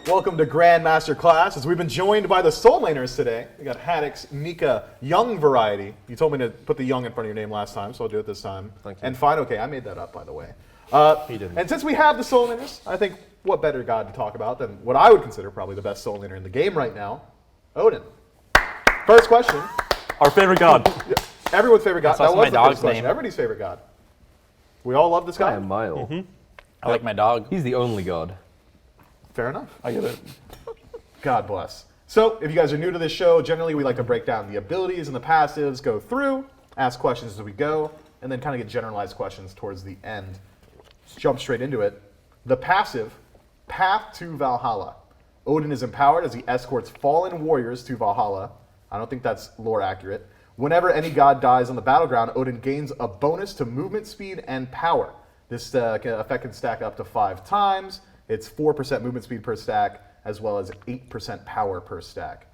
Welcome to Grand MasterClass, as we've been joined by the Soul Laners today. We got Haddix, Nika, Young Variety. You told me to put the Young in front of your name last time, so I'll do it this time. Thank you. And Fineokay, I made that up, by the way. He didn't. And since we have the Soul Laners, I think what better god to talk about than what I would consider probably the best Soul Laner in the game right now, Odin. First question. Our favorite god. Everyone's favorite god. That's also that was my the dog's first question. name. Everybody's favorite god. We all love this I guy? am Mile. I like my dog. He's the only god. Fair enough. I get it. God bless. So, if you guys are new to this show, generally we like to break down the abilities and the passives, go through, ask questions as we go, and then kind of get generalized questions towards the end. Let's jump straight into it. The passive, Path to Valhalla. Odin is empowered as he escorts fallen warriors to Valhalla. I don't think that's lore accurate. Whenever any god dies on the battleground, Odin gains a bonus to movement speed and power. This effect can stack up to 5 times. It's 4% movement speed per stack, as well as 8% power per stack.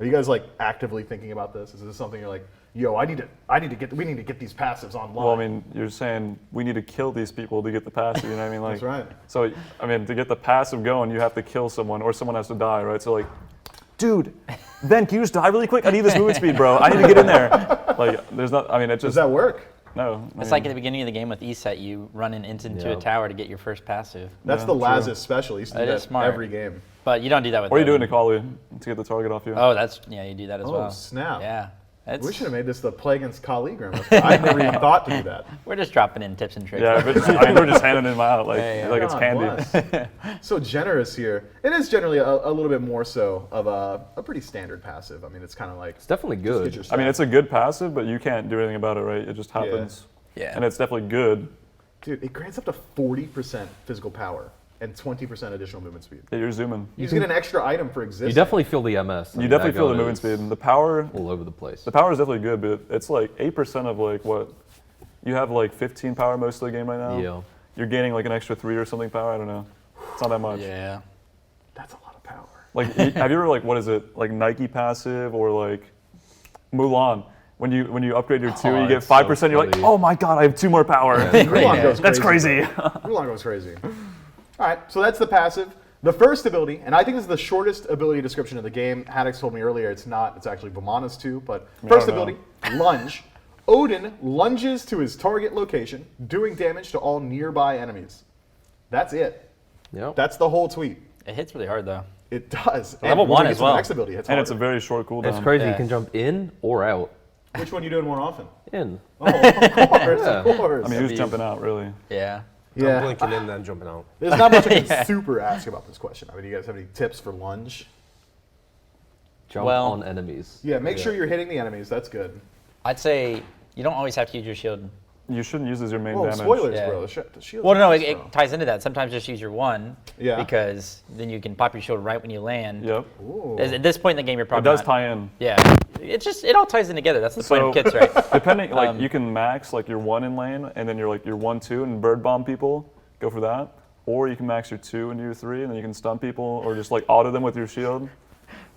Are you guys like actively thinking about this? Is this something you're like, yo, we need to get these passives online? Well, I mean, you're saying we need to kill these people to get the passive, you know what I mean? Like, That's right. So, I mean, to get the passive going, you have to kill someone, or someone has to die, right? So, like, dude, Ben, can you just die really quick? I need this movement speed, bro. I need to get in there. Like, there's not, I mean, it just... Does that work? No. It's like at the beginning of the game with E-Set, you run an instant into a tower to get your first passive. That's the Lazarus special. You used to do It is that smart. every game. But you don't do that with Or you do it Odin. in a Kali to get the target off you. Oh, you do that as well. Oh, snap. Yeah. We should have made this the Play Against Kali Grim. I never even thought to do that. We're just dropping in tips and tricks. Yeah, but, I mean, we're just handing them out like, Yeah, yeah. like it's God candy. bless. So generous here. It is generally a little bit more so of a pretty standard passive. I mean, it's kind of like... It's definitely just get good. your I mean, stats. it's a good passive, but you can't do anything about it, right? It just happens. Yeah. And it's definitely good. Dude, it grants up to 40% physical power and 20% additional movement speed. Yeah, you're zooming. You just get an extra item for existing. You definitely feel the MS. You definitely feel the movement speed. And the power all over the place. The power is definitely good, but it's like 8% of like what? You have like 15 power most of the game right now? Yeah. You're gaining like an extra 3 or something power? I don't know. It's not that much. Yeah. That's a lot of power. Like, have you ever like, what is it? Like Nike passive or like Mulan? When you upgrade your 2, you get 5%, so you're like, funny. oh my god, I have 2 more power. Mulan goes That's crazy. crazy. Mulan goes crazy. All right, so that's the passive. The first ability, and I think this is the shortest ability description of the game. Haddix told me earlier it's not. It's actually Vamana's 2, but first don't know. ability, Lunge. Odin lunges to his target location, doing damage to all nearby enemies. That's it. Yep. That's the whole tweet. It hits really hard, though. It does. Level And when 1 we get as to the well. Next ability, it's And it's a harder. very short cooldown. It's crazy. Yeah. You can jump in or out. Which one are you doing more often? In. Oh, of course, Yeah. of course. I mean, who's jumping out really? Yeah. yeah. I'm blinking in, then jumping out. There's not much I can super ask about this question. I mean, do you guys have any tips for Lunge? Jump Well- on enemies. Yeah, make sure you're hitting the enemies. That's good. I'd say you don't always have to use your shield. You shouldn't use as your main Whoa, damage. spoilers, Yeah. bro. The shield. Well, no, it ties into that. Sometimes just use your 1. Yeah. Because then you can pop your shield right when you land. Yep. Ooh. At this point in the game, you're It probably does not- tie in. Yeah. It all ties in together. That's the point of So- kits, right? Depending, like you can max like your 1 in lane, and then you're like your 1-2 and bird bomb people. Go for that. Or you can max your 2 and your 3, and then you can stun people, or just like auto them with your shield.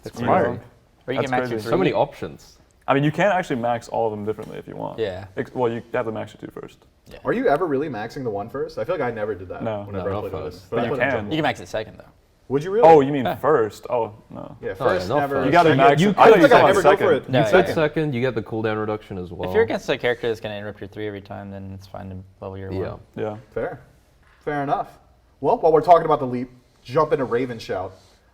It's You smart. know? Or you That's can max crazy. your So 3. So many options. I mean, you can actually max all of them differently if you want. Yeah. Well, you have to max your 2 first. Are you ever really maxing the 1 first? I feel like I never did that. No. Whenever No, I played not with first. this. But I you played on can. jungle. You can max it second, though. Would you really? Oh, you mean first? Oh, no. Yeah, Oh, yeah, first not never. first. You gotta second- max. you I could- I thought think you I were never talking go for second. it. No, You yeah. said second, you get the cooldown reduction as well. If you're against a character that's going to interrupt your 3 every time, then it's fine to level your 1. Yeah. Yeah. Fair enough. Well, while we're talking about the leap, jump into Raven Shout.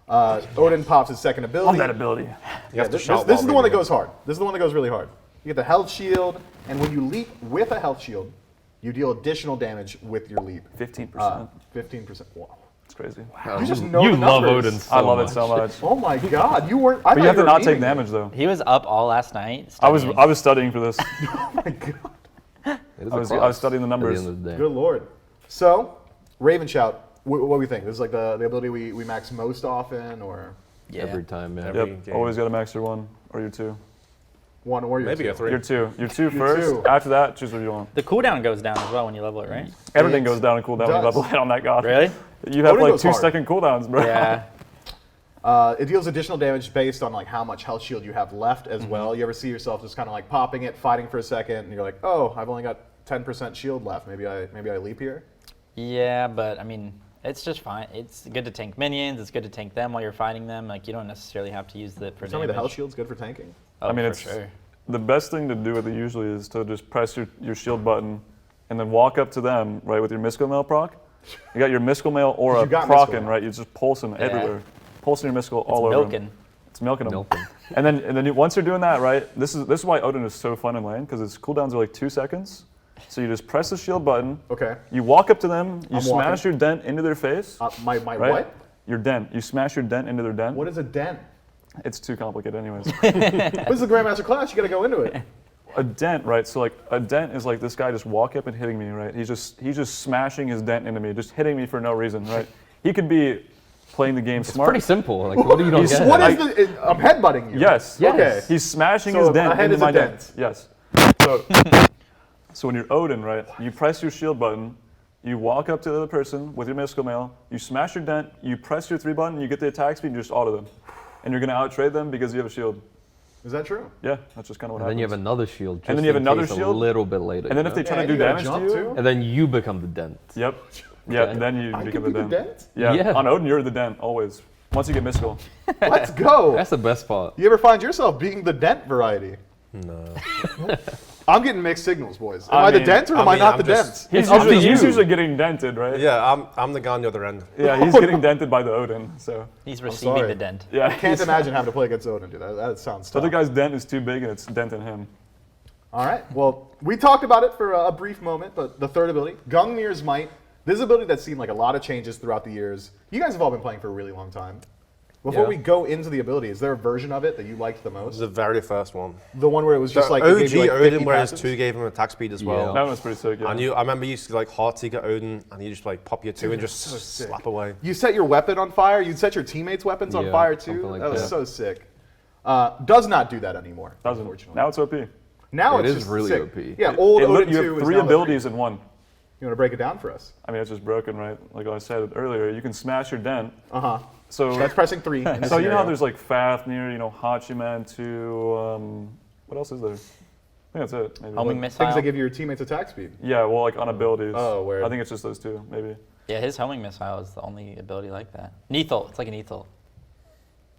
Odin pops his second ability. Love that ability. You Yeah, have to this shout is the while one that reading goes hard. This is the one that goes really hard. You get the health shield, and when you leap with a health shield, you deal additional damage with your leap. 15%. 15%. Wow. It's crazy. Wow, You just know you the love numbers. Odin so I love much. it so much. Oh my God, you weren't. But you have to not take damage though. He was up all last night. I was studying. studying for this. Oh my God. It is I a was cross studying the at numbers. end of the day. Good Lord. So, Raven Shout. What do we think? This is like the ability we max most often, or Yeah. Every time, man. Every Yep. game. Always got to max your 1 or your 2. one or your Maybe two? a 3. Your 2. Your 2 Your first. 2. After that, choose what you want. The cooldown goes down as well when you level it, right? Everything It goes down and cooldown when you does. level it on that god. Really? You have Odin like goes 2 hard. second cooldowns, bro. Yeah. It deals additional damage based on like how much health shield you have left as well. You ever see yourself just kind of like popping it, fighting for a second, and you're like, oh, I've only got 10% shield left. Maybe I leap here. Yeah, but I mean, It's just fine. It's good to tank minions. It's good to tank them while you're fighting them. Like, you don't necessarily have to use the for Tell me damage. the health shield's good for tanking? Oh, I mean, for it's sure. the best thing to do with it usually is to just press your shield button and then walk up to them, right, with your Mystical Mail proc. You got your Mystical Mail aura You got Mystical procking, Mail. right? You just pulse them everywhere. Pulsing your Mystical all over Milking. them. It's milking them. Milking. And then once you're doing that, right, this is why Odin is so fun in lane, because its cooldowns are like 2 seconds. So you just press the shield button. Okay. You walk up to them, you I'm smash walking. your dent into their face. My right? what? Your dent. You smash your dent into their dent. What is a dent? It's too complicated anyways. This is the Grandmaster class. You got to go into it. A dent, right? So like a dent is like this guy just walk up and hitting me, right? He's just smashing his dent into me, just hitting me for no reason, right? He could be playing the game It's smart. pretty simple. Like, what do you don't get? What is the? I'm headbutting you. Yes. Okay. He's smashing So his a dent head into is a my dent. dent. Yes. So when you're Odin, right, you press your shield button, you walk up to the other person with your Mystical Mail, you smash your dent, you press your 3 button, you get the attack speed, and you just auto them. And you're going to out-trade them because you have a shield. Is that true? Yeah, that's just kind of what And then happens. you have another shield. Just And then you have in another case shield? a little bit later. And then you if they know? try Yeah, to do you gotta damage to jump you, too? And then you become the dent. yep. Yeah, Okay. then you I become could the be the dent. dent? Yeah. Yeah. On Odin, you're the dent, always. Once you get mystical. Let's go. That's the best part. You ever find yourself being the dent variety? No. I'm getting mixed signals, boys. Am I the mean- dent or I am I mean, not I'm the just- dent? He's up to usually, he's you. usually getting dented, right? Yeah, I'm the guy on the other end. Yeah, he's getting dented by the Odin, so. He's receiving sorry. the dent. Yeah. I can't imagine having to play against Odin, dude. That sounds The other tough. guy's dent is too big and it's denting him. All right. Well, we talked about it for a brief moment, but the third ability, Gungnir's Might. This is an ability that's seen like a lot of changes throughout the years. You guys have all been playing for a really long time. Before Yeah. we go into the ability, is there a version of it that you liked the This is most? the very first one. The one where it was just The like it gave you, OG like 50 Odin, where his passives? 2 gave him attack speed as Yeah. well. That one's pretty sick, yeah. And I remember you used to like hard seeker Odin, and you just like pop your 2 and just so sick. slap away. You set your weapon on fire. You'd set your teammates' weapons on Yeah, fire too. something like that was that. so sick. Does not do that anymore. Doesn't. Unfortunately. Now it's OP. Now It it's is just really sick. OP. Yeah, old Odin You 2 have is 3 now the abilities in one. You want to break it down for us? I mean, it's just broken, right? Like I said earlier, you can smash your dent. Uh huh. So That's pressing 3. In this So you know how scenario. there's like Fafnir, Hachiman 2, what else is there? I think that's it, maybe. Homing Like- missile. things that give your teammates attack speed. Yeah, well, like on abilities. Oh, where? I think it's just those 2, maybe. Yeah, his homing missile is the only ability like that. Lethal. It's like an lethal.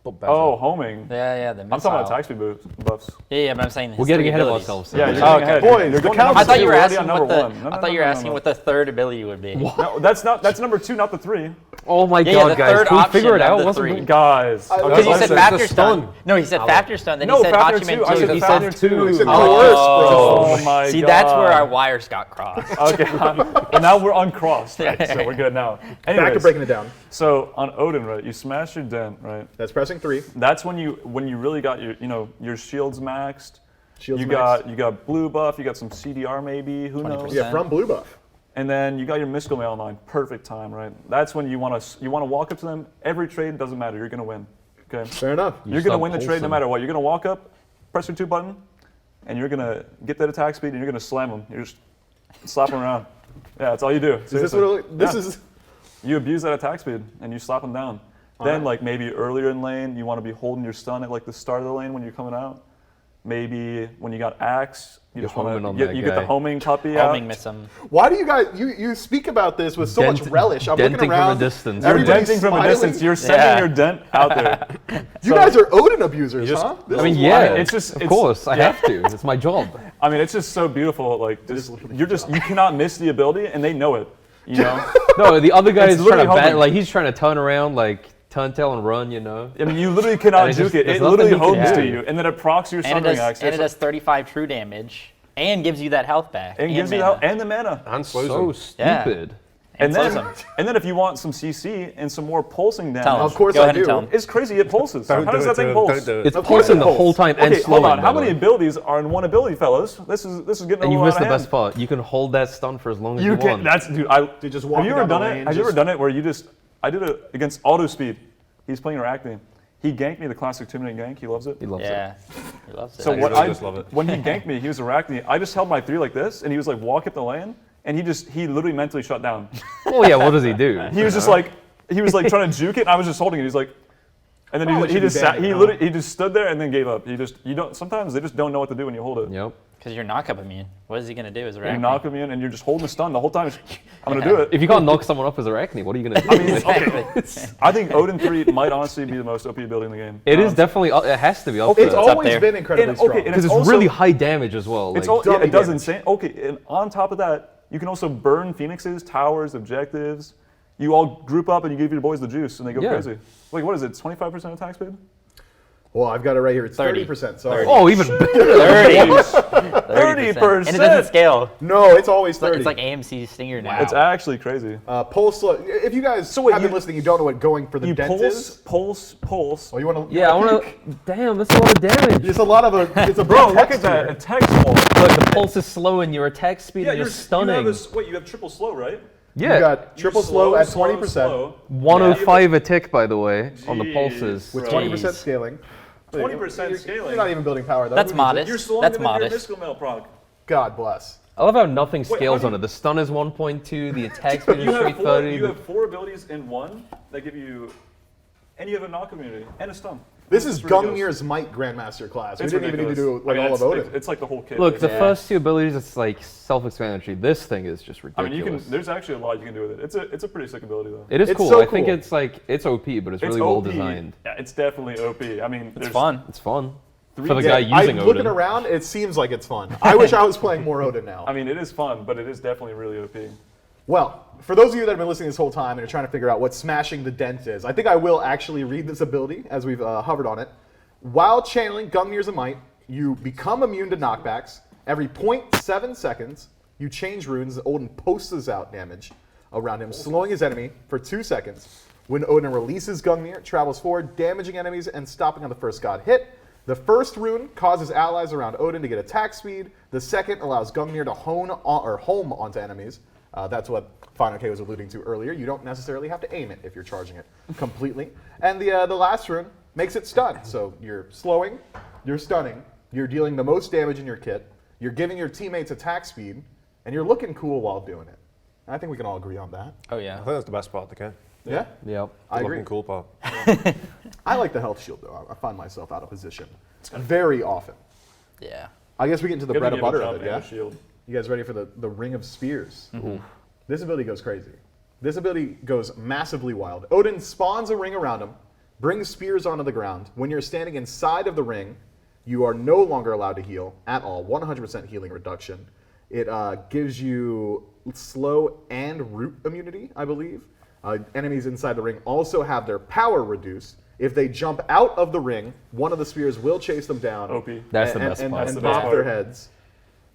But better. Oh, homing. Yeah, the missile. I'm talking about attack speed buffs. Yeah, but I'm saying his We're getting 3 ahead of abilities. ourselves. Yeah, you're here. getting okay. ahead. Boys, You're the going count- number I thought two, you were we're already asking on what number the. one. No, I no, thought you no, were no, asking no. what the third ability would be. No, that's number 2, not the 3. Oh my Yeah, god, the guys. third Can we figure option it of out? the What's 3. Guys. Because Because he That's said like Factor the Stun. stun. No, he said Factor Stun. Then No, he said Fafnir Hachiman 2. I 2. said He said Fafnir 2. 2. He said Oh, worse, bro. Oh my See, god. that's where our wires got crossed. Okay, but now we're uncrossed, right? So we're good now. Back to Anyways, breaking it down. so on Odin, right, you smash your dent, right? That's pressing 3. That's when you really got your your shields maxed. Shields you maxed. got blue buff. You got some CDR maybe. Who knows? 20%. Yeah, from blue buff. And then you got your Mystical Mail line. Perfect time, right? That's when you want to walk up to them. Every trade doesn't matter. You're gonna win. Okay. Fair enough. You're gonna start win the trade no pulsing. matter what. You're gonna walk up, press your 2 button, and you're gonna get that attack speed, and you're gonna slam them. You're just slap them around. Yeah, that's all you do. Is this Seriously. what? This Yeah. is. You abuse that attack speed and you slap them down. Then like maybe earlier in lane, you want to be holding your stun at like the start of the lane when you're coming out. Maybe when you got axe, you You're just want homing to on get, that you get the guy. homing puppy out. Homing miss him. Why do you guys? You speak about this with so much relish. I'm looking denting around. from a distance. You're Everybody's denting from a smiling. distance. You're sending Yeah. your dent out there. You guys are Odin abusers, just- huh? This I mean, is yeah, wild. It's just- of it's- course, I yeah. have to. It's my job. I mean, it's just so beautiful. Like, you cannot miss the ability, and they know it. You know. No, the other guy It's is trying to literally bat, homing. like he's trying to turn around, like turn tail and run. You know. I mean, you literally cannot And it juke just- it. there's It nothing literally you can homes do. to you, and then it procs your And it Sundering does. Axe. And it does 35 true damage, and gives you that health back. and gives you the mana. help and the mana. And slows So him. Yeah. stupid. And slows then, him. and then if you want some CC and some more pulsing damage, Tell him. Of course Go I ahead and do. tell him. it's crazy. It pulses. How Don't does do that it to thing him. pulse? Don't do it. It's Of course pulsing it the pulls. whole time and Okay, slowing. hold on. How by the many way. abilities are in one ability, fellas? This is getting a And you little missed out the of hand. best part. You can hold that stun for as long as you, You can. want. That's dude. Dude, just Have walking you ever down the done lane, it? Have you ever just- done it where you just? I did it against auto speed. He's playing Arachne. He ganked me the classic 2-minute gank. He loves it. He loves Yeah. He loves it. So I what really I just love it. when he ganked me, he was Arachne. I just held my 3 like this, and he was like walk up the lane, and he literally mentally shut down. it. Oh yeah, what does he do? He was just like trying to juke it. And I was just holding it. He's like, and then Probably he should be just sat. banned, He huh? literally he just stood there and then gave up. You don't. Sometimes they just don't know what to do when you hold it. Yep. Because you're knock-up immune. What is he going to do? Is You Arachne? knock him in, and you're just holding the stun the whole time. I'm gonna do it. If you can't knock someone off as Arachne, what are you gonna do? I mean, okay. I think Odin 3 might honestly be the most OP ability in the game. It is definitely. It has to be up It's there. up always there. been incredibly And- strong. okay, and Because it's also- really high damage as well. It's Like, yeah, it does damage. insane. Okay, and on top of that, you can also burn phoenixes, towers, objectives. You all group up and you give your boys the juice, and they go Yeah. crazy. Like, what is it? 25% attack speed? Well, I've got it right here. It's 30. 30%. Sorry. oh, even better. 30%. And it doesn't scale. No, it's always 30. It's like AMC Stinger now. It's actually crazy. Pulse. If you guys wait, have been you- listening, you don't know what going for the You dent is. pulse. Oh, you want to? Yeah, I want to. Damn, that's a lot of damage. It's a lot of a. It's a Bro, big look text at that here. attack pulse. Look, the pulse is slow and your attack speed and you're stunning. Wait, you have triple slow, right? You Yeah, got triple slow at 20%, 105 a tick, by the way, on the pulses. with Jeez. 20% scaling. 20% scaling. You're not even building power though. That's Who needs it? modest. You're slowing That's them in your modest. mystical mail proc. God bless. I love how nothing scales how on do it. The stun is 1.2, the attack speed You is have 330. you have 4 abilities in one that give you, and you have a knock immunity and a stun. This is ridiculous. Gungnir's Might Grandmaster class. We It's didn't even need to do ridiculous. like I mean, all of Odin. It's like the whole kit. Look, the Yeah. first two abilities, it's like self-explanatory. This thing is just I ridiculous. mean, you can. There's actually a lot you can do with it. It's a pretty sick ability though. It is It's cool. so I think cool. it's like, it's OP, but it's really It's well OP. designed. Yeah, it's definitely OP. I mean, It's there's fun. It's fun. Three- For the Yeah, guy using I'm Odin. looking around. It seems like it's fun. I wish I was playing more Odin now. I mean, it is fun, but it is definitely really OP. Well, for those of you that have been listening this whole time and are trying to figure out what smashing the dent is, I think I will actually read this ability as we've hovered on it. While channeling Gungnir's Might, you become immune to knockbacks. Every 0.7 seconds, you change runes. Odin posts out damage around him, slowing his enemy for 2 seconds. When Odin releases Gungnir, it travels forward, damaging enemies and stopping on the first god hit. The first rune causes allies around Odin to get attack speed. The second allows Gungnir to home onto enemies. That's what Fineokay was alluding to earlier. You don't necessarily have to aim it if you're charging it completely. And the last rune makes it stun. So you're slowing, you're stunning, you're dealing the most damage in your kit, you're giving your teammates attack speed, and you're looking cool while doing it. And I think we can all agree on that. Oh I yeah. think that's the best part of the game. Yeah? Yep. I The agree. looking cool part. I like the health shield though. I find myself out of position very often. Yeah. I guess we get into the Gotta bread be and able to butter of jump it, and yeah? a shield. You guys ready for the Ring of Spears? This ability goes crazy. This ability goes massively wild. Odin spawns a ring around him, brings spears onto the ground. When you're standing inside of the ring, you are no longer allowed to heal at all. 100% healing reduction. It gives you slow and root immunity, I believe. Enemies inside the ring also have their power reduced. If they jump out of the ring, one of the spears will chase them down. OP. That's the best and, part. and That's the best pop their part. heads.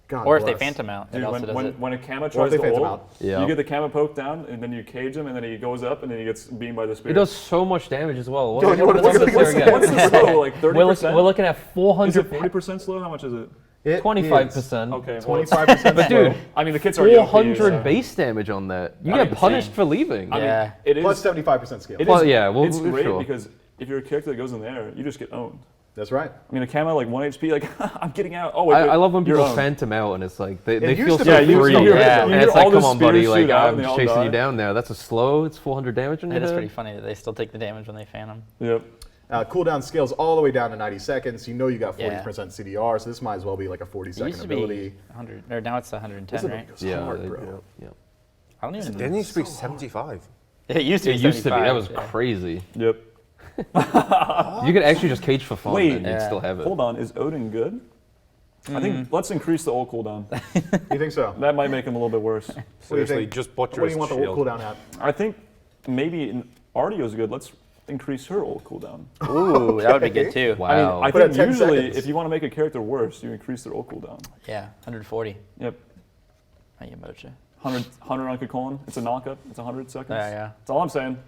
God Or if they bless. phantom out, it Dude, also does it. when a Kama Or if tries they to phantom ult, out. Yeah. you get the Kama poke down, and then you cage him, and then he goes up, and then he gets beamed by the spear. It does so much damage as well. Yo, you wanna What's look the at What's, there the, what's again? the slow? Like 30%? We're looking at Is 400. it 40% slow? How much is it? It 25%. Okay, well, 25%. But dude, I mean, the kits are OP, 400 so- base damage on that. You I get mean, punished insane. for leaving. I mean, Yeah. it is. Plus 75% scale. It Well, is- yeah, we'll- it's we're great sure. because if you're a character that goes in there, you just get owned. That's right. I mean, a Kama like 1 HP, like I'm getting out. Oh wait, I love when you're people owned. phantom out and it's like they used feel to so be- you free. used to be- Yeah. And you it's hear all like, the come on, buddy, spears like shoot out I'm and they all chasing die. you down there. That's a slow. It's 400 damage on your It is head. pretty funny that they still take the damage when they phantom. Yep. Cooldown scales all the way down to 90 seconds. You know you got 40% Yeah. CDR, so this might as well be like a It 40-second used to be ability. 100, or now it's This 110, ability right? goes Yeah, hard, they- bro. yeah. I don't even. Didn't he speak 75? It used to be. It used to be. 75, That was yeah. crazy. Yep. You could actually just cage for fun Wait. and you'd Yeah. still have it. Hold on, is Odin good? I think let's increase the ult cooldown. You think so? That might make him a little bit worse. What do you Seriously, think? just What butcher do his you want the shield. ult cooldown at? I think maybe Ardio's good. Let's increase her ult cooldown. Ooh, that would be good too. Wow. I mean, I Put it think at 10 usually seconds. if you want to make a character worse, you increase their ult cooldown. Yeah, 140. Yep. I get mocha. 100 on Kakolin. It's a knockup. It's 100 seconds. Yeah, yeah. That's all I'm saying.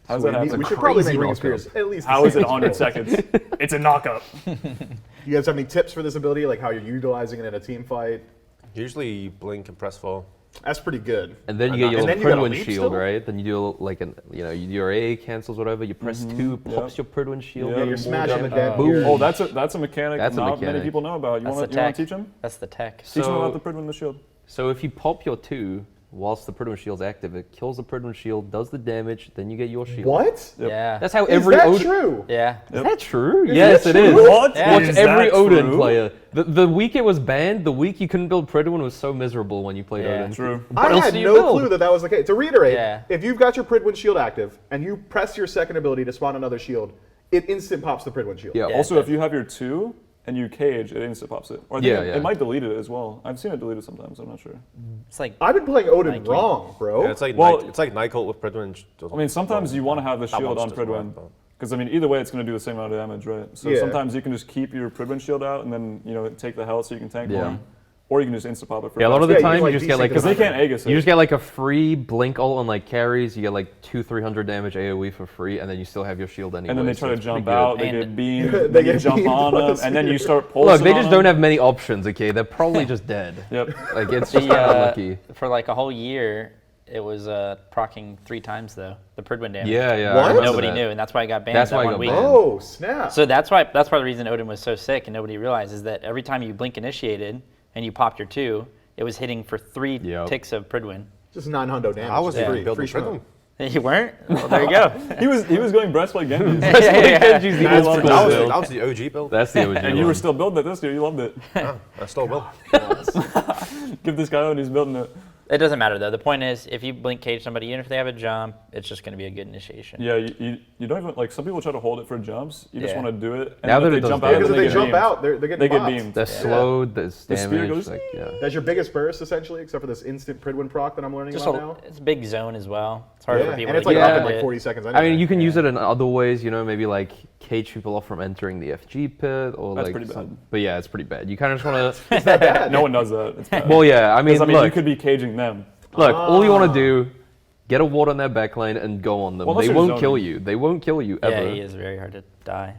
How does So that we happen? should probably crazy make Ring of knockup. Spears at least. How is it 100 seconds? It's a knockup. You guys have any tips for this ability, like how you're utilizing it in a team fight? Usually you blink and press 4. That's pretty good. And then you get your And little then you got a Pridwin leap shield, still? right? Then you do like an, you know, your A cancels whatever. You press 2, pops your Pridwin shield. Yeah, Yeah, you're you're smashing the damage. dead. Boom. You're- Oh, that's a mechanic That's a not many mechanic. people know about. You That's want the to tech. teach him? That's the tech. Teach him So- about the Pridwin the shield. So if you pop your 2, whilst the Pridwen Shield's active. It kills the Pridwen Shield, does the damage, then you get your shield. What? Yep. Yeah. That's how Is every that Odin. true? Yeah. Is that true? Is Yes, that it is. true? What? Yeah. Watch Is every that Odin true? player. The week it was banned, the week you couldn't build Pridwen was so miserable when you played Yeah. Odin. True. What I else had do you no build? clue that that was the case. To reiterate, Yeah. if you've got your Pridwen Shield active and you press your second ability to spawn another shield, it instant pops the Pridwen Shield. Yeah. Yeah. Also, if you have your 2 and you cage, it instant pops it. Or I think Yeah, it, yeah. it might delete it as well. I've seen it deleted sometimes. I'm not sure. It's like I've been playing Odin Nike. wrong, bro. Yeah, it's like Well- it's like Nika with Pridwen. I mean, sometimes you want to have the That shield one on just doesn't Pridwen. work, though. Because, I mean, either way, it's going to do the same amount of damage, right? So Yeah. sometimes you can just keep your Pridwen shield out and then, take the health so you can tank Yeah. more. Or you can just insta-pop it for Yeah, a lot of Yeah, the you time can, you just get like desync Because they can't Aegis it. you just get like a free blink ult on like carries. You get like 200-300 damage AOE for free, and then you still have your shield anyway. and then they so try to it's pretty jump good. out, they And- get beamed, They then you get jump beamed on by them, the and then you spear. start pulsing Look, they on just them. don't have many options. Okay, they're probably just dead. Yep. Like it's just the, unlucky. for like a whole year, it was proccing 3 times though, the Pridwen damage. Yeah, yeah. I What? remember Nobody that. knew, and that's why I got banned That's that why I one got week. banned. Oh, snap. So that's why the reason Odin was so sick, and nobody realized is that every time you blink initiated and you popped your 2, it was hitting for 3 Yep. ticks of Pridwen. Just 900 damage. I was Just even free, building free Pridwen. smoke. You weren't? Well, there you go. He was going breastplate Genji. Genji's the That's old pretty school good. build. That was the OG build. That's the OG And you were one. still building it this year. You loved it. I still will. Give this guy one, he's building it. It doesn't matter though. The point is, if you blink cage somebody, even if they have a jump, it's just going to be a good initiation. Yeah, you don't even, like, some people try to hold it for jumps. You just Yeah. want to do it. And Now then that if it they does jump damage. out, Because if then they get jump beamed. out, they're getting They get bopped. beamed. They're slowed. There's The spear damage. goes- Like, yeah. That's your biggest burst, essentially, except for this instant Pridwen proc that I'm learning Just about now. it's a big zone as well. It's hard Yeah, for people and it's to like get up in out like of 40 it. seconds. I mean, anyway. you can use it in other ways, maybe like cage people off from entering the FG pit or That's like pretty bad. But yeah, it's pretty bad. You kind of just want to No one does that. It's bad. Well, yeah, I mean, 'Cause, I mean, look, you could be caging them. look, all you want to do, get a ward on their backline and go on them. Well, unless They you're won't kill zoning. you. They won't kill you ever. Yeah, he is very hard to die.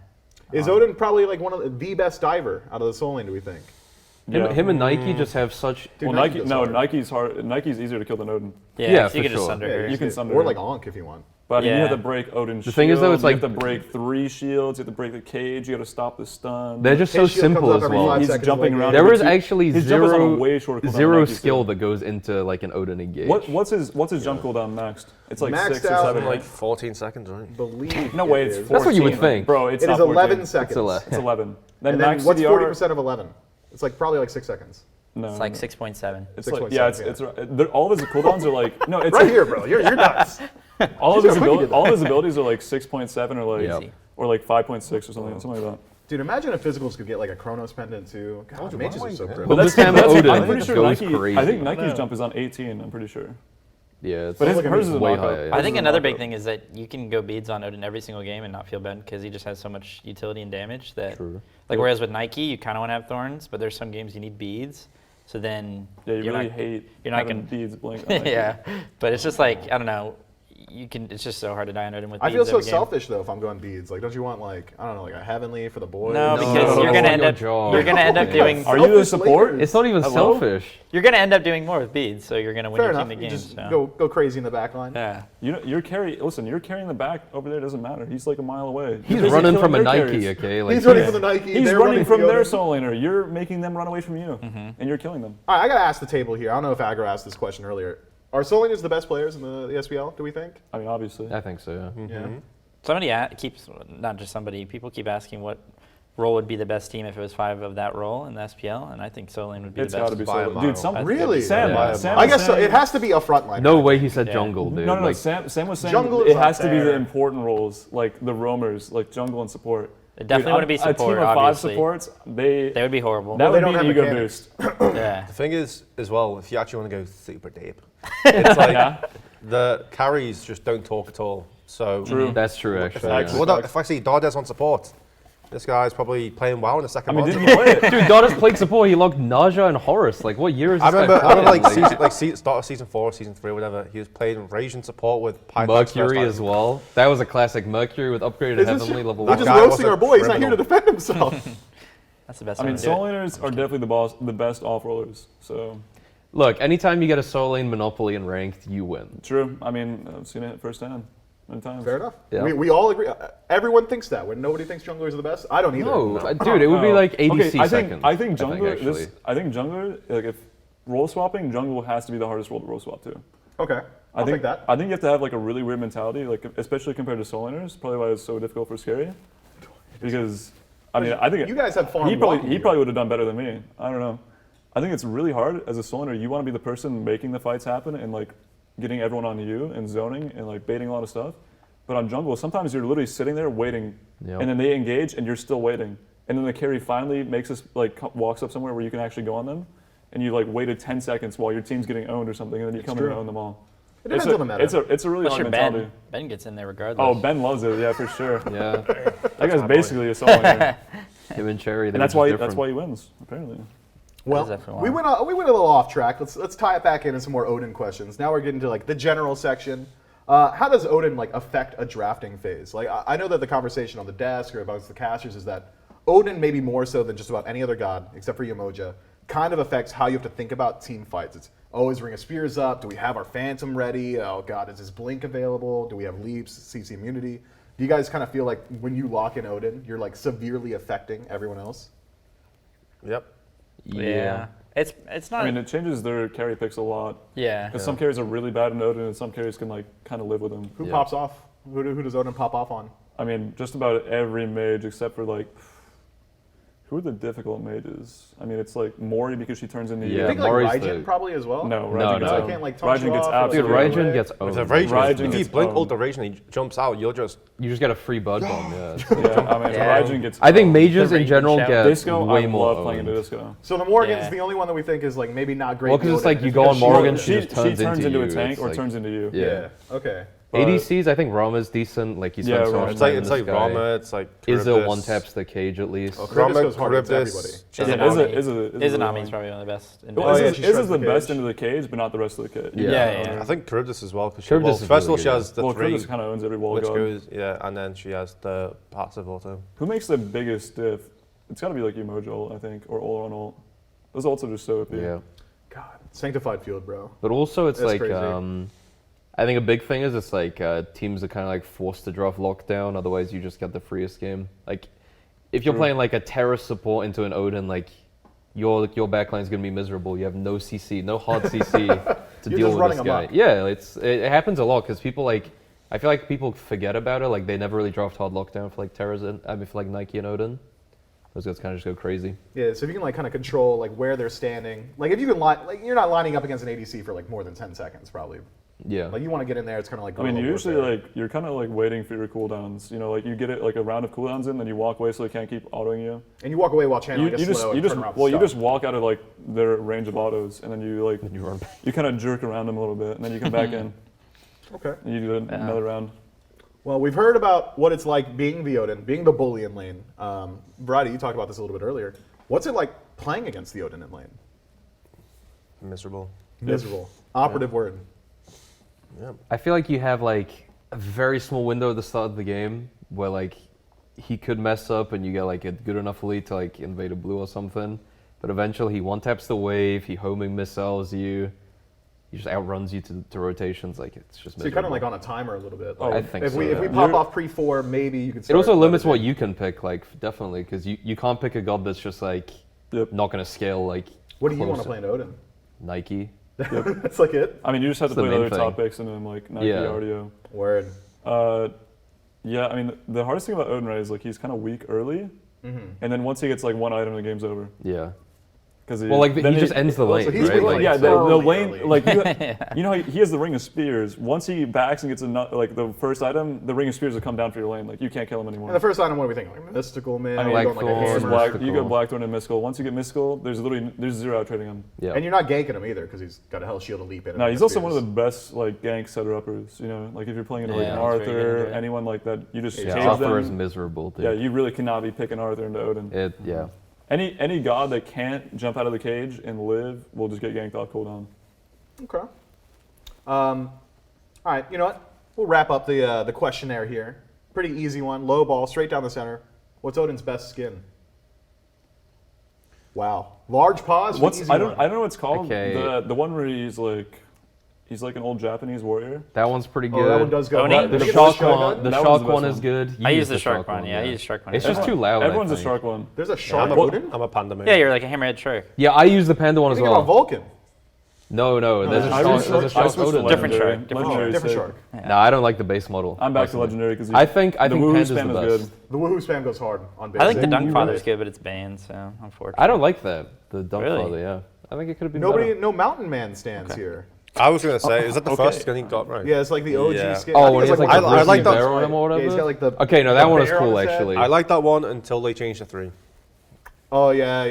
Is Odin probably like one of the best diver out of the Soul Lane, do we think? Him and Nike just have such. Dude, Well, Nike Nike, goes no, hard. Nike's hard. Nike's easier to kill than Odin. Yeah, Yeah, so you for can just sure. under Yeah, her. You can sunder Or him. like Ankh if you want. But I mean, you have Yeah. to break Odin's The thing is, though, it's shield, you like- have to break 3 shields, you have to break the cage, you got to stop the stun. They're just so His shield comes simple up as every well. 5 He's seconds jumping like around. that. There But is he- actually his jump is on a zero way shorter cooldown zero than Nike's skill did. that goes into like an Odin engage. What's his jump cooldown maxed? It's like Maxed 6 or out 7. in, Like 14 seconds, right? Believe No way, it it's is. 14. That's what you would think. Bro, it's It not is 14. 11 seconds. It's 11. Then And then max what's CDR 40% of 11? It's like probably like 6 seconds. No, It's like no. 6.7. It's 6.7, like, yeah, all of his cooldowns are like, no, it's Right like, here, bro. You're nuts. all of his How you did that? all his abilities are like 6.7 or like Yep. or like 5.6 or something like that. Dude, imagine if physicals could get like a Chronos pendant too. God, mages are so yeah. privileged. But this time Odin I'm pretty sure goes Nike. crazy. I think Nike's jump is on 18. I'm pretty sure. Yeah, it's But his, look at hers me. is a Way knockout. higher, yeah. I think Hers is a another big knockout. thing is that you can go beads on Odin every single game and not feel bad because he just has so much utility and damage that. True. Like whereas with Nike, you kind of want to have thorns, but there's some games you need beads. So then Yeah, you you're really not, hate you're not having gonna- beads blink. on Nike. yeah, but it's just like I don't know. You can. It's just so hard to die on Odin with I beads feel so every game. selfish though if I'm going beads. Like, don't you want like I don't know, like a heavenly for the boys? No, No, because no, you're gonna no. end Your up. job. You're gonna end up doing. Are you the Selfish support? Lakers. It's not even Hello? selfish. You're gonna end up doing more with beads, so you're gonna win Fair your enough. team the You game. just So. go crazy in the back line. Yeah. You know, you're carrying. Listen, you're carrying the back over there. Doesn't matter. He's like a mile away. He's You're busy running killing from a their Nike, carries. okay? Like, He's running from the Nike. He's they're running from the their Odin. soul laner. You're making them run away from you, and you're killing them. All right, I gotta ask the table here. I don't know if Agra asked this question earlier. Are Soul Laners the best players in the SPL? Do we think? I mean, obviously. I think so. Yeah. Yeah. Somebody keeps, not just somebody, people keep asking what role would be the best team if it was 5 of that role in the SPL, and I think Solane would be It's the got best. to be By a so. mile. Dude, some That's Really? Sam. Yeah. Sam I was guess so. saying- It has to be a front line. No way he said Yeah. jungle, dude. No, no, no. Like, Sam was saying Jungle it is has to be the unfair. important roles, like the roamers, like jungle and support. It definitely Dude, wouldn't be A support, team of 5 obviously. supports, They would be horrible. that they would don't be an have ego mechanics. boost. Yeah. The thing is, as well, if you actually want to go super deep, it's like Yeah. the carries just don't talk at all. So True. that's true, If, actually. Facts. yeah. what if I see Dardes on support, this guy's probably playing WoW in the I second mean, month. didn't you play it? Dude, Dottas played support. He logged Naja and Horus. Like, what year is this I remember, guy I remember playing? like start of season 4, season 3, whatever. He was playing Raging support with Python. Mercury as well. That was a classic. Mercury with upgraded Is this Heavenly level We're That just 1. guy roasting was a our boy. He's not here to criminal. defend himself. That's the best I way mean, to do soul it. laners are definitely the best off rollers. So Look, anytime you get a soul lane monopoly in ranked, you win. true. I mean, I've seen it firsthand many times. Fair enough. Yeah. We all agree. Everyone thinks that. When nobody thinks junglers are the best, I don't either. No, dude, it would be like ADC okay, second. I think jungler. actually. I think jungler. Like role swapping, jungle has to be the hardest role to role swap to. Okay, I'll take that. I think you have to have like a really weird mentality, like especially compared to soul laners. Probably why it's so difficult for Scary. Because I mean, I think You guys have farm he blocking probably would have done better than me. I don't know. I think it's really hard as a soul laner. You want to be the person making the fights happen and like getting everyone on you and zoning and like baiting a lot of stuff. But on jungle, sometimes you're literally sitting there waiting, Yep. and then they engage and you're still waiting. And then the carry finally makes us like walks up somewhere where you can actually go on them, and you like waited 10 seconds while your team's getting owned or something, and then you come in and own them all. It depends on the meta. It's a really Unless hard you're mentality. Ben gets in there regardless. Oh, Ben loves it. Yeah, for sure. Yeah. That guy's basically a soul laner, Him and Cherry. and that's why he wins apparently. Well, that for a we went a little off track. Let's tie it back into some more Odin questions. Now we're getting to like the general section. How does Odin like affect a drafting phase? Like I know that the conversation on the desk or amongst the casters is that Odin, maybe more so than just about any other god except for Yamoja, kind of affects how you have to think about team fights. It's always Ring of Spears up. Do we have our Phantom ready? Oh god, is his Blink available? Do we have leaps, CC immunity? Do you guys kind of feel like when you lock in Odin, you're like severely affecting everyone else? Yep. Yeah. It's not. I mean, it changes their carry picks a lot. yeah. Because some carries are really bad in Odin, and some carries can like kind of live with them. Who Yeah. pops off? Who does Odin pop off on? I mean, just about every mage except for like, who are the difficult mages? I mean, it's like Mori because she turns into I Yeah, think like Mori's Raijin the- probably as well. No, No, Raijin gets no. owned. I can't like taunt Raijin you gets off or, absolutely Dude, like, Raijin away. gets With owned. a Raging, Raijin if you gets blink owned. ult the Raging and he jumps out, you'll just You just get a free Bud Bomb. Yeah. Yeah, I mean, Yeah. Raijin gets. I think owned. mages The in range general out. get Disco, way I more love playing owned. into Disco. So the Morrigan's Yeah. the only one that we think is like maybe not great. Well, because in it's Odin, like you and go on because Morrigan, she- she just turns turns into a you. tank It's or like- turns into you. Yeah. Okay. But- ADCs, I think Rama's decent. Like you Yeah, spend so Rama. much it's like time in it's this like guy. Rama, it's like Izil Charybdis. one taps the cage at least. Okay. Rama, goes hard against Charybdis. everybody. Izanami is probably one of the best. in Well, Oh, Dota. yeah, Izz she is shreds the the best cage. into the cage, but not the rest of the cage. Yeah. I think Charybdis as well. Cause Charybdis well, is first of all, really she good. has the Well, three, Kurtis kind of owns every wall which god. goes, yeah, and then she has the passive auto. Who makes the biggest diff? It's got to be like Emoji, I think, or Ol on ult. Those ults are just so OP. Yeah. God, sanctified field, bro. But also, it's That's like crazy. I think a big thing is it's like teams are kind of like forced to draft lockdown. Otherwise, you just get the freest game. Like if you're True. playing like a Terra support into an Odin, like your backline is gonna be miserable. You have no CC, no hard CC to You're deal just with running this guy. amok. Yeah, it happens a lot because people like. I feel like people forget about it. Like they never really draft hard lockdown for like Terra's. I mean, for like Nike and Odin, those guys kind of just go crazy. Yeah, so if you can like kind of control like where they're standing, like if you can line, like you're not lining up against an ADC for like more than 10 seconds, probably. Yeah. Like you want to get in there, it's kind of like. I mean, guerrilla usually warfare. like you're kind of like waiting for your cooldowns. You know, like you get it like a round of cooldowns in, then you walk away so they can't keep autoing you. And you walk away while channeling a slow and turn around with you stuff. just walk out of like their range of autos, and then you like You run. you kind of jerk around them a little bit, and then you come back in Okay. and you do another round. Well, we've heard about what it's like being the Odin, being the bully in lane. Variety, you talked about this a little bit earlier. What's it like playing against the Odin in lane? Miserable. Miserable. Operative word. Yeah. I feel like you have like a very small window at the start of the game where like he could mess up and you get like a good enough lead to like invade a blue or something. But eventually he one taps the wave, he homing missiles you, he just outruns you to rotations. Like it's just So you're kind of miserable. like on a timer a little bit. Oh, Like, I think if so, we if we yeah. pop You're- off pre-4, maybe you could. It Start also limits what leveraging. you can pick, like definitely, because you can't pick a god that's just like Yep. not gonna scale like. What do you want to closer. play in Odin? Nike. That's like it. I mean, you just have to That's the play main other top thing. picks and then like Nike Yeah. RDO. Word. Yeah, I mean, the hardest thing about Odin Ray is like he's kind of weak early, Mm-hmm. and then once he gets like one item, the game's over. Yeah. Because Well, like he then just ends the well, lane, so he's right? really, Like, like, yeah, the early, lane, early. like you know, he has the Ring of Spears. Once he backs and gets like the first item, the Ring of Spears will come down for your lane. Like you can't kill him And the anymore. first item, what are we thinking? Like mystical man, I mean, going like a Blackthorn, hammer. You Mystical. go Blackthorn and Mystical. Once you get Mystical, there's zero out trading him. yeah. And you're not ganking him either because he's got a hell shield to leap in. No, he's also one of the best like gank setter uppers. You know, like if you're playing into like Yeah, an he's very good Arthur, into it. anyone like that, you just Yeah, cage Arthur is them. miserable, dude. Yeah, you really cannot be picking Arthur into Odin. Yeah. Any god that can't jump out of the cage and live will just get ganked off cooldown. Okay. All right. You know what? We'll wrap up the questionnaire here. Pretty easy one. Low ball, straight down the center. What's Odin's best skin? Wow. Large pause. For easy I don't one. know what it's called. Okay. The one where he's like an old Japanese warrior. That one's pretty good. Oh, that one does go. Oni? hard. The Did you get shark Shogun? one, the That shark one's the best one is one. good. I You use the shark one. Yeah, I use the shark one. It's just too loud. I Everyone's a think. shark one. There's a I'm shark a, Odin? I'm a panda man. Yeah, you're like a hammerhead shark. Yeah, I use the panda one as Think about well. Vulcan. No, there's a I shark. switched There's a to shark Odin. Different legendary. shark, different Legendary is Different sick. shark. No, I don't like the base model. I'm back to personally. legendary because I think the woohoo Panda's the spam best. is good. The woohoo spam goes hard on base. I like the Dunk Dunk Father. Father's good, but it's banned, so unfortunately. I don't like that. The Dunk Really? Father, yeah. I think it could have been Nobody, better. no Mountain Man stands here. I was gonna say, is that the Okay. first skin he got right? Yeah, it's like the OG Yeah. skin. I Oh, think when it's he's like I- the I grizzly like that- bear on him or whatever? Yeah, he's got like the. Okay, no, the that one is bear on cool his head. actually. I like that one until they changed to 3. Oh yeah.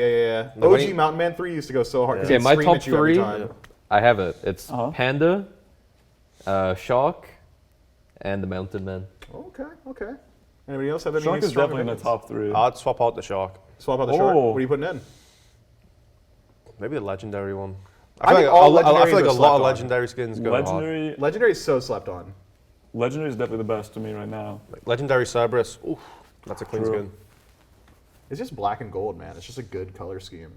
The OG way- Mountain Man 3 used to go so hard. 'cause Okay, he'd my scream top at you every 3, time. I have it. It's Uh-huh. Panda, Shark, and the Mountain Man. Okay. Anybody else have any Shark is strong definitely in the opinions? top 3. I'd swap out the shark. Swap out the shark. Oh. What are you putting in? Maybe the legendary one. I think like all I feel legendaries like are a lot slept of on. legendary skins go hard. Legendary is so slept on. Legendary is definitely the best to me right now. Like legendary Cerberus. Oof, that's a clean True. skin. It's just black and gold, man. It's just a good color scheme.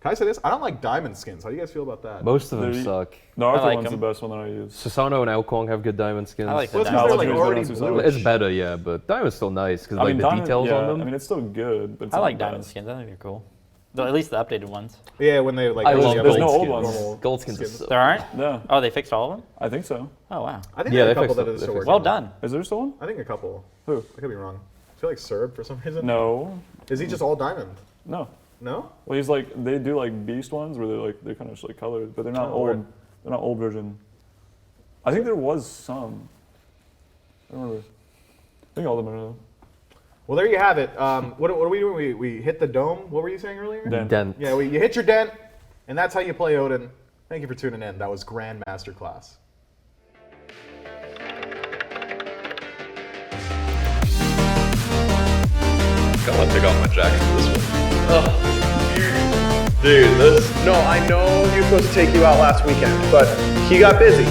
Can I say this? I don't like diamond skins. How do you guys feel about that? Most of them They're- suck. The Arthur like one's them. the best one that I use. Susano and Alkong have good diamond skins. I like the Well, it's Diamond. because they're like Legendary's already better than blue. It's better, yeah, but diamond's still nice because I like mean, the Diamond, details yeah, on them. I mean, it's still good, but it's I not like the diamond best. skins. I think they're cool. Though, at least the updated ones. Yeah, when they like. I release love the There's gold no old skins. ones. normal Gold skins are skins. so There aren't? Yeah, Oh, they fixed all of them? I think so. Oh, wow. I think Yeah, there are a they couple fixed that it. are still They working. Well done. Is there still one? I think a couple. Who? I could be wrong. I feel like Serb for some reason. No. Is he just all diamond? No. No? Well, he's like, they do like beast ones where they're kind of just like colored, but they're not Oh, old. word. They're not old version. I think there was some. I don't remember. I think all of them are. Well, there you have it. What are we doing? We hit the dome. What were you saying earlier? Dent. Dent. Yeah, you hit your dent, and that's how you play Odin. Thank you for tuning in. That was Grand MasterClass. I want to take off my jacket for this one. Oh, dude, this. No, I know he was supposed to take you out last weekend, but he got busy.